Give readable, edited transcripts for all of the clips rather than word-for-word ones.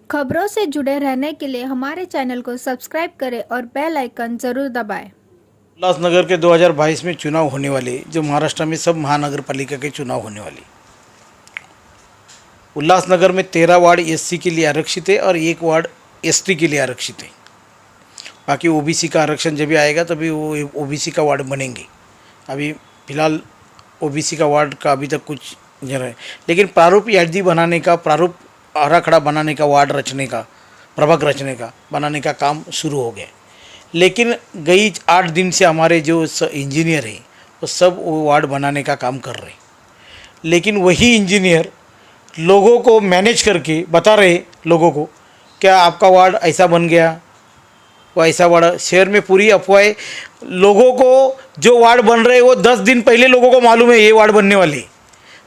खबरों से जुड़े रहने के लिए हमारे चैनल को सब्सक्राइब करें और बेल आइकन ज़रूर दबाएं। उल्लासनगर के 2022 में चुनाव होने वाले, जो महाराष्ट्र में सब महानगर पालिका के चुनाव होने वाले। उल्लासनगर में 13 वार्ड एससी के लिए आरक्षित है और 1 वार्ड एसटी के लिए आरक्षित है। बाकी ओबीसी का आरक्षण जब भी आएगा तभी वो ओबीसी का वार्ड बनेंगे। अभी फ़िलहाल ओबीसी का वार्ड का अभी तक कुछ नहीं है, लेकिन प्रारूप यादी बनाने का, प्रारूप आराखड़ा बनाने का, वार्ड रचने का, प्रभाग रचने का, बनाने का काम शुरू हो गया। लेकिन गई 8 दिन से हमारे जो इंजीनियर हैं वो सब वो वार्ड बनाने का काम कर रहे हैं, लेकिन वही इंजीनियर लोगों को मैनेज करके बता रहे लोगों को क्या आपका वार्ड ऐसा बन गया, वो ऐसा वार्ड। शहर में पूरी अफवाहें, लोगों को जो वार्ड बन रहे हैं वो 10 दिन पहले लोगों को मालूम है ये वार्ड बनने वाली।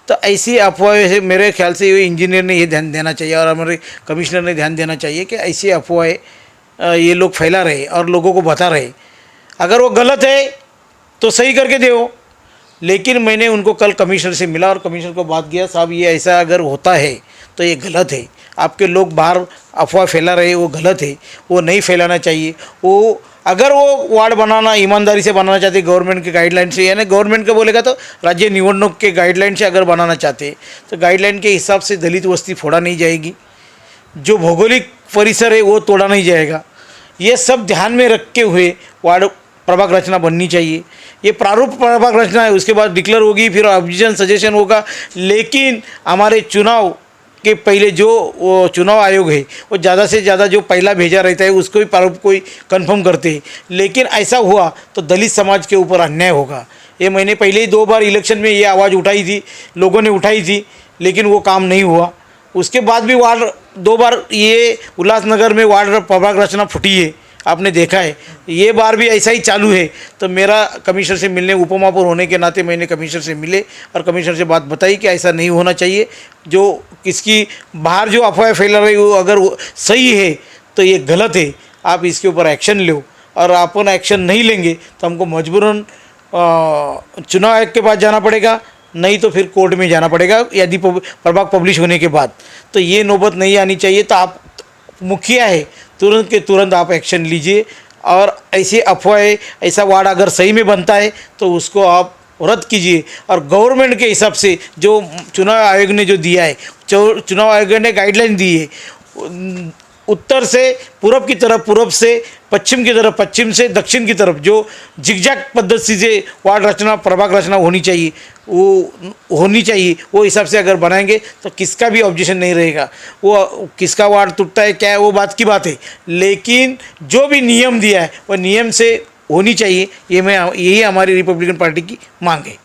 तो ऐसी अफवाहें से मेरे ख्याल से ये इंजीनियर ने ये ध्यान देना चाहिए और हमारे कमिश्नर ने ध्यान देना चाहिए कि ऐसी अफवाहें ये लोग फैला रहे और लोगों को बता रहे। अगर वो गलत है तो सही करके दो। लेकिन मैंने उनको कल कमिश्नर से मिला और कमिश्नर को बात किया, साहब ये ऐसा अगर होता है तो ये गलत है, आपके लोग बाहर अफवाह फैला रहे वो गलत है, वो नहीं फैलाना चाहिए। वो अगर वो वार्ड बनाना ईमानदारी से बनाना चाहते गवर्नमेंट के गाइडलाइन से, यानी गवर्नमेंट का बोलेगा तो राज्य निवडणूक के गाइडलाइन से अगर बनाना चाहते तो गाइडलाइन के हिसाब से दलित बस्ती फोड़ा नहीं जाएगी, जो भौगोलिक परिसर है वो तोड़ा नहीं जाएगा। ये सब ध्यान में रखते हुए वार्ड प्रभाग रचना बननी चाहिए। ये प्रारूप प्रभाग रचना है, उसके बाद डिक्लेयर होगी, फिर ऑब्जेक्शन सजेशन होगा। लेकिन हमारे चुनाव के पहले जो वो चुनाव आयोग है वो ज़्यादा से ज़्यादा जो पहला भेजा रहता है उसको ही प्रारूप कोई कंफर्म करते हैं। लेकिन ऐसा हुआ तो दलित समाज के ऊपर अन्याय होगा। ये मैंने पहले ही 2 बार इलेक्शन में ये आवाज़ उठाई थी, लोगों ने उठाई थी, लेकिन वो काम नहीं हुआ। उसके बाद भी वार्ड 2 बार ये उल्लासनगर में वार्ड प्रभाग रचना फूटी है, आपने देखा है। ये बार भी ऐसा ही चालू है। तो मेरा कमिश्नर से मिलने, उपमहापौर होने के नाते मैंने कमिश्नर से मिले और कमिश्नर से बात बताई कि ऐसा नहीं होना चाहिए। जो किसकी बाहर जो अफवाह फैला रही हो अगर वो सही है तो ये गलत है, आप इसके ऊपर एक्शन लो। और अपन एक्शन नहीं लेंगे तो हमको मजबूरन चुनाव आयोग के पास जाना पड़ेगा, नहीं तो फिर कोर्ट में जाना पड़ेगा यदि प्रभाग पब्लिश होने के बाद। तो ये नौबत नहीं आनी चाहिए। तो आप मुखिया है, तुरंत के तुरंत आप एक्शन लीजिए और ऐसे अफवाहें, ऐसा वार्ड अगर सही में बनता है तो उसको आप रद्द कीजिए। और गवर्नमेंट के हिसाब से जो चुनाव आयोग ने जो दिया है, चुनाव आयोग ने गाइडलाइन दी है, उत्तर से पूरब की तरफ, पूरब से पश्चिम की तरफ, पश्चिम से दक्षिण की तरफ जो जिगजैग पद्धति से वार्ड रचना, प्रभाग रचना होनी चाहिए, वो हिसाब से अगर बनाएंगे तो किसका भी ऑब्जेक्शन नहीं रहेगा। वो किसका वार्ड टूटता है क्या है वो बात की बात है, लेकिन जो भी नियम दिया है वो नियम से होनी चाहिए। यही हमारी रिपब्लिकन पार्टी की मांग है।